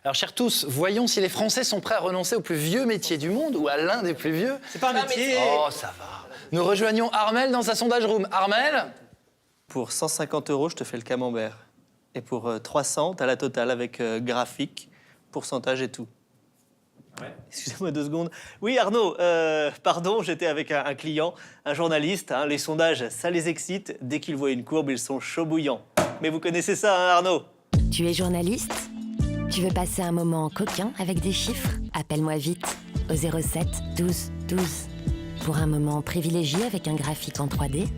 Alors, chers tous, voyons si les Français sont prêts à renoncer au plus vieux métier du monde ou à l'un des plus vieux. C'est pas un métier. Oh, ça va. Nous rejoignons Armel dans sa sondage room. Armel? Pour 150 €, je te fais le camembert. Et pour 300, t'as la totale avec graphique, pourcentage et tout. Ouais. Excusez-moi 2 secondes. Oui, Arnaud, pardon, j'étais avec un client, un journaliste. Les sondages, ça les excite. Dès qu'ils voient une courbe, ils sont chauds bouillants. Mais vous connaissez ça, Arnaud? Tu es journaliste? Tu veux passer un moment coquin avec des chiffres? Appelle-moi vite au 07 12 12. Pour un moment privilégié avec un graphique en 3D,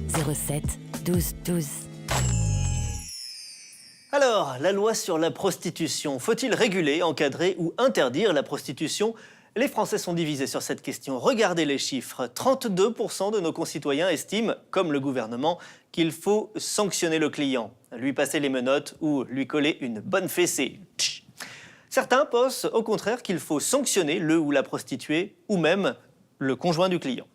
07 12 12. Alors, la loi sur la prostitution, faut-il réguler, encadrer ou interdire la prostitution? Les Français sont divisés sur cette question. Regardez les chiffres. 32% de nos concitoyens estiment, comme le gouvernement, qu'il faut sanctionner le client, lui passer les menottes ou lui coller une bonne fessée. Tch. Certains pensent au contraire qu'il faut sanctionner le ou la prostituée ou même le conjoint du client.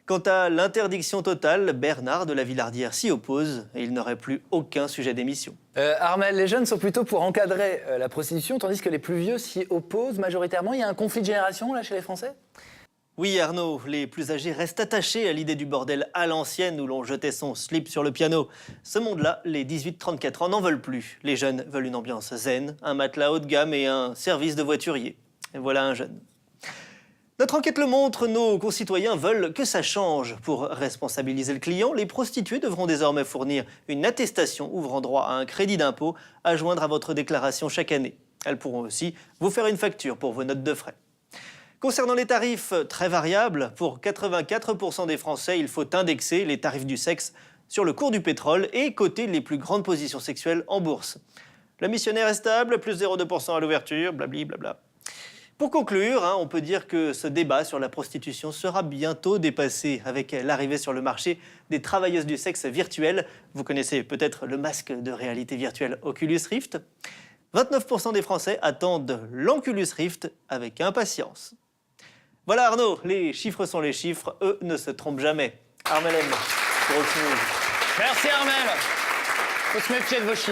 Quant à l'interdiction totale, Bernard de la Villardière s'y oppose et il n'aurait plus aucun sujet d'émission. Armel, les jeunes sont plutôt pour encadrer la prostitution, tandis que les plus vieux s'y opposent majoritairement. Il y a un conflit de génération, là, chez les Français? Oui, Arnaud, les plus âgés restent attachés à l'idée du bordel à l'ancienne où l'on jetait son slip sur le piano. Ce monde-là, les 18-34 ans n'en veulent plus. Les jeunes veulent une ambiance zen, un matelas haut de gamme et un service de voiturier. Et voilà un jeune. Notre enquête le montre, nos concitoyens veulent que ça change. Pour responsabiliser le client, les prostituées devront désormais fournir une attestation ouvrant droit à un crédit d'impôt à joindre à votre déclaration chaque année. Elles pourront aussi vous faire une facture pour vos notes de frais. Concernant les tarifs très variables, pour 84% des Français, il faut indexer les tarifs du sexe sur le cours du pétrole et coter les plus grandes positions sexuelles en bourse. La missionnaire est stable, plus 0,2% à l'ouverture, blablabla. Pour conclure, on peut dire que ce débat sur la prostitution sera bientôt dépassé avec l'arrivée sur le marché des travailleuses du sexe virtuelles. Vous connaissez peut-être le masque de réalité virtuelle Oculus Rift. 29% des Français attendent l'Oculus Rift avec impatience. Voilà Arnaud, les chiffres sont les chiffres, eux ne se trompent jamais. Armel M, pour Oxymore. Merci Armel. Faut se méfier de vos chiffres.